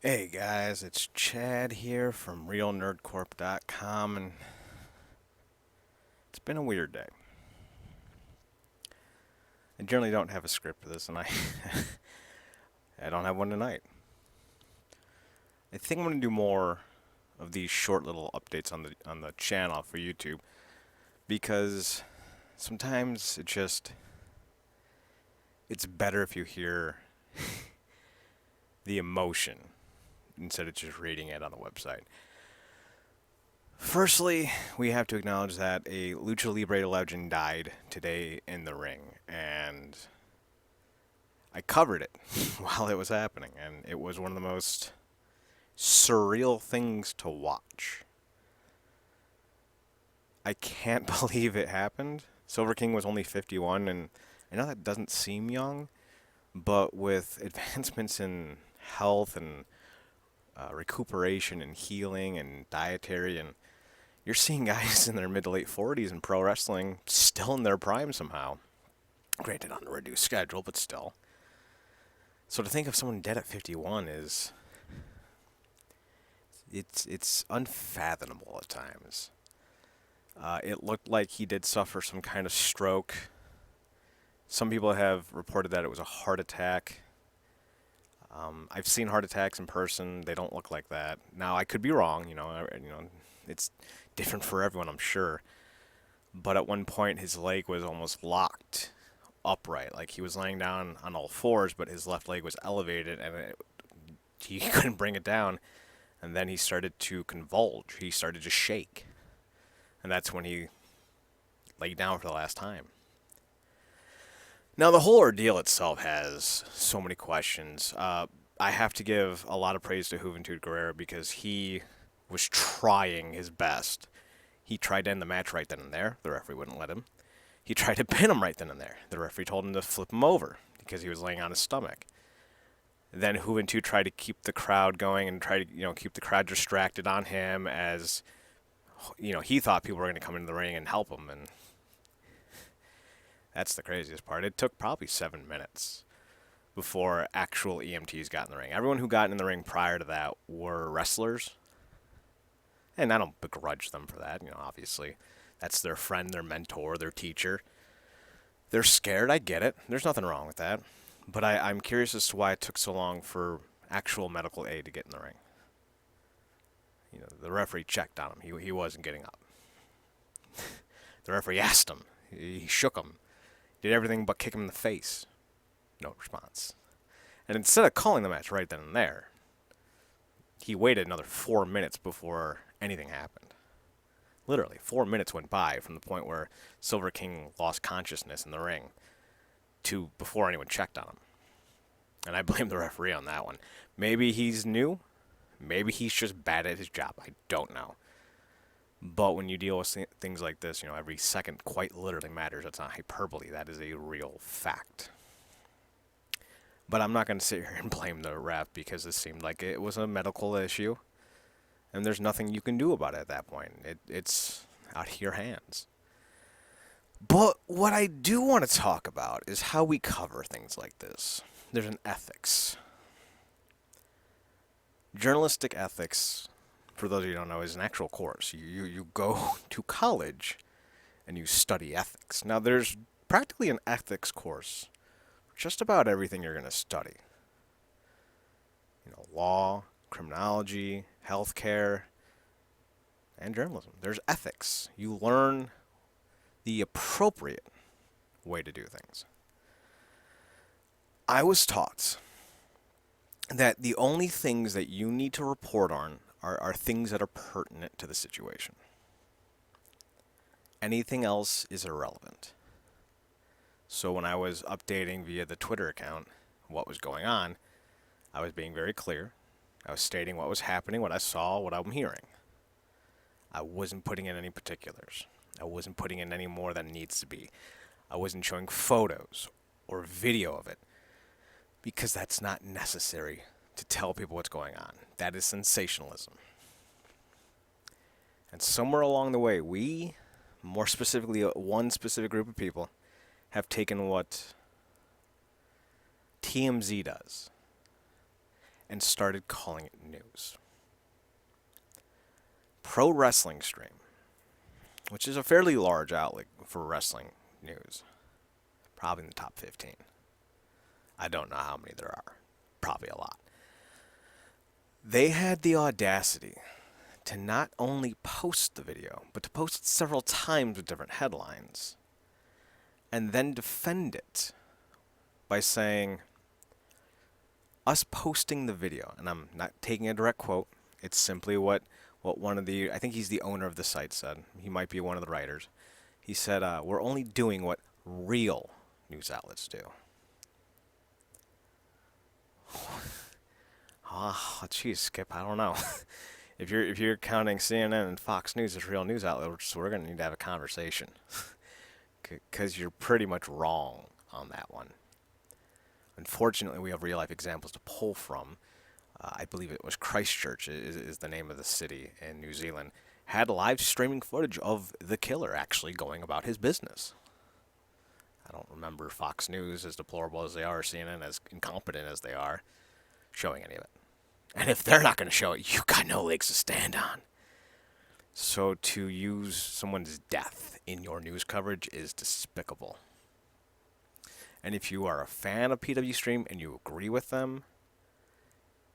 Hey guys, it's Chad here from RealNerdCorp.com, and it's been a weird day. I generally don't have a script for this, and I I don't have one tonight. I think I'm gonna do more of these short little updates on the channel for YouTube because sometimes it's better if you hear the emotion instead of just reading it on the website. Firstly, we have to acknowledge that a Lucha Libre legend died today in the ring, and I covered it while it was happening, and it was one of the most surreal things to watch. I can't believe it happened. Silver King was only 51, and I know that doesn't seem young, but with advancements in health and recuperation and healing and dietary, and you're seeing guys in their mid to late 40s in pro wrestling still in their prime somehow. Granted, on a reduced schedule, but still. So to think of someone dead at 51 is it's unfathomable at times. It looked like he did suffer some kind of stroke. Some people have reported that it was a heart attack. I've seen heart attacks in person. They don't look like that. Now I could be wrong. It's different for everyone, I'm sure. But at one point, his leg was almost locked upright, like he was laying down on all fours, but his left leg was elevated, and he couldn't bring it down. And then he started to convulge. He started to shake, and that's when he laid down for the last time. Now, the whole ordeal itself has so many questions. I have to give a lot of praise to Juventud Guerrero because he was trying his best. He tried to end the match right then and there. The referee wouldn't let him. He tried to pin him right then and there. The referee told him to flip him over because he was laying on his stomach. Then Juventud tried to keep the crowd going and try to keep the crowd distracted on him as he thought people were going to come into the ring and help him, and that's the craziest part. It took probably 7 minutes before actual EMTs got in the ring. Everyone who got in the ring prior to that were wrestlers, and I don't begrudge them for that. Obviously, that's their friend, their mentor, their teacher. They're scared. I get it. There's nothing wrong with that. But I'm curious as to why it took so long for actual medical aid to get in the ring. The referee checked on him. He wasn't getting up. The referee asked him. He shook him. Did everything but kick him in the face. No response. And instead of calling the match right then and there, he waited another 4 minutes before anything happened. Literally, 4 minutes went by from the point where Silver King lost consciousness in the ring to before anyone checked on him. And I blame the referee on that one. Maybe he's new. Maybe he's just bad at his job. I don't know. But when you deal with things like this, every second quite literally matters. That's not hyperbole. That is a real fact. But I'm not going to sit here and blame the ref because it seemed like it was a medical issue. And there's nothing you can do about it at that point. It's out of your hands. But what I do want to talk about is how we cover things like this. There's an ethics. Journalistic ethics, for those of you who don't know, is an actual course. You go to college and you study ethics. Now, there's practically an ethics course for just about everything you're going to study. Law, criminology, healthcare, and journalism. There's ethics. You learn the appropriate way to do things. I was taught that the only things that you need to report on are things that are pertinent to the situation. Anything else is irrelevant. So when I was updating via the Twitter account what was going on, I was being very clear. I was stating what was happening, what I saw, what I'm hearing. I wasn't putting in any particulars. I wasn't putting in any more than needs to be. I wasn't showing photos or video of it because that's not necessary to tell people what's going on. That is sensationalism. And somewhere along the way, we, more specifically one specific group of people, have taken what TMZ does and started calling it news. Pro Wrestling Stream, which is a fairly large outlet for wrestling news, probably in the top 15. I don't know how many there are. Probably a lot. They had the audacity to not only post the video, but to post it several times with different headlines, and then defend it by saying, us posting the video, and I'm not taking a direct quote, it's simply what one of the, I think he's the owner of the site said, he might be one of the writers, he said, we're only doing what real news outlets do. Oh, geez, Skip, I don't know. If you're counting CNN and Fox News as real news outlets, we're going to need to have a conversation. Because you're pretty much wrong on that one. Unfortunately, we have real-life examples to pull from. I believe it was Christchurch is the name of the city in New Zealand, had live streaming footage of the killer actually going about his business. I don't remember Fox News, as deplorable as they are, or CNN, as incompetent as they are, showing any of it. And if they're not going to show it, you got no legs to stand on. So to use someone's death in your news coverage is despicable. And if you are a fan of PW Stream and you agree with them,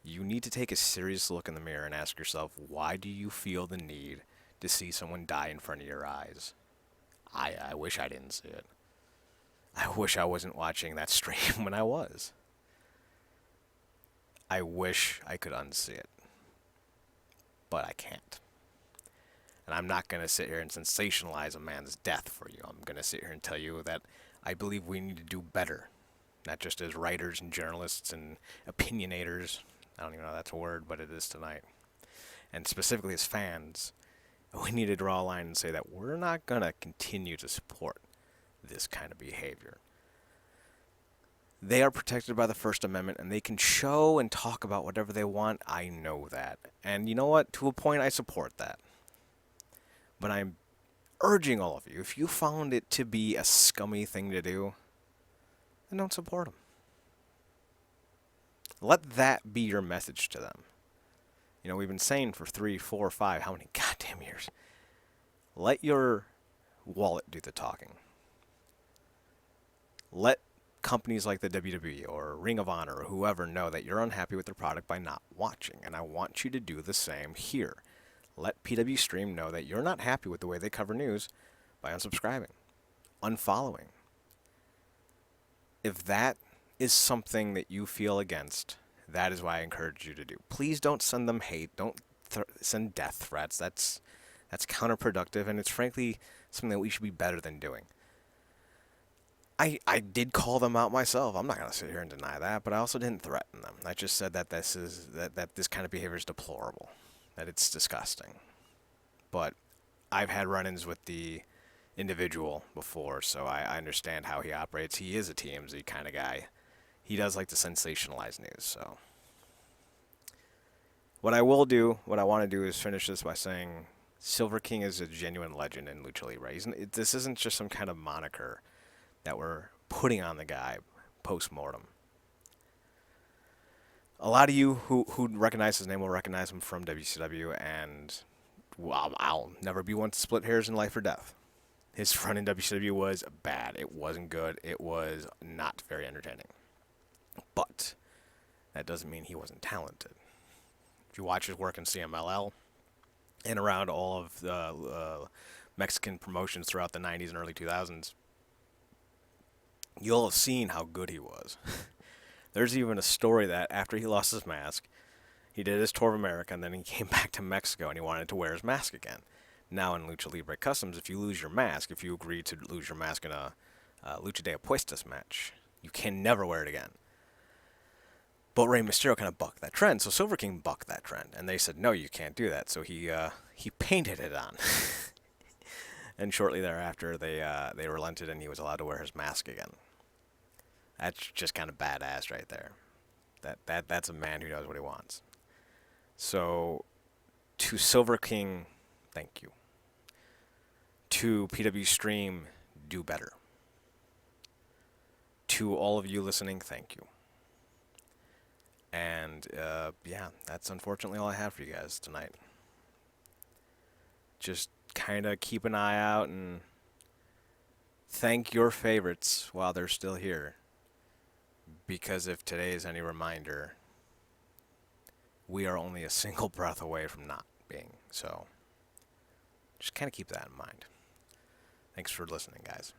you need to take a serious look in the mirror and ask yourself, why do you feel the need to see someone die in front of your eyes? I wish I didn't see it. I wish I wasn't watching that stream when I was. I wish I could unsee it. But I can't. And I'm not going to sit here and sensationalize a man's death for you. I'm going to sit here and tell you that I believe we need to do better. Not just as writers and journalists and opinionators. I don't even know if that's a word, but it is tonight. And specifically as fans, we need to draw a line and say that we're not going to continue to support this kind of behavior. They are protected by the First Amendment, and they can show and talk about whatever they want. I know that. And you know what? To a point, I support that. But I'm urging all of you, if you found it to be a scummy thing to do, then don't support them. Let that be your message to them. You know, we've been saying for 3, 4, 5, how many goddamn years? Let your wallet do the talking. Let companies like the WWE or Ring of Honor or whoever know that you're unhappy with their product by not watching. And I want you to do the same here. Let PW Stream know that you're not happy with the way they cover news by unsubscribing, unfollowing. If that is something that you feel against, that is why I encourage you to do. Please don't send them hate. Don't send death threats. That's counterproductive, and it's frankly something that we should be better than doing. I did call them out myself. I'm not going to sit here and deny that, but I also didn't threaten them. I just said that this kind of behavior is deplorable, that it's disgusting. But I've had run-ins with the individual before, so I understand how he operates. He is a TMZ kind of guy. He does like to sensationalize news, so. What I want to do is finish this by saying Silver King is a genuine legend in Lucha Libre. This isn't just some kind of moniker that we're putting on the guy post-mortem. A lot of you who recognize his name will recognize him from WCW, and I'll never be one to split hairs in life or death. His run in WCW was bad. It wasn't good. It was not very entertaining. But that doesn't mean he wasn't talented. If you watch his work in CMLL and around all of the Mexican promotions throughout the 90s and early 2000s, you'll have seen how good he was. There's even a story that after he lost his mask, he did his tour of America, and then he came back to Mexico, and he wanted to wear his mask again. Now in Lucha Libre Customs, if you lose your mask, if you agree to lose your mask in a Lucha de Apuestas match, you can never wear it again. But Rey Mysterio kind of bucked that trend, so Silver King bucked that trend, and they said, no, you can't do that. So he painted it on. And shortly thereafter, they relented, and he was allowed to wear his mask again. That's just kind of badass right there. That's a man who knows what he wants. So, to Silver King, thank you. To PW Stream, do better. To all of you listening, thank you. And, yeah, that's unfortunately all I have for you guys tonight. Just kind of keep an eye out and thank your favorites while they're still here. Because if today is any reminder, we are only a single breath away from not being. So just kind of keep that in mind. Thanks for listening, guys.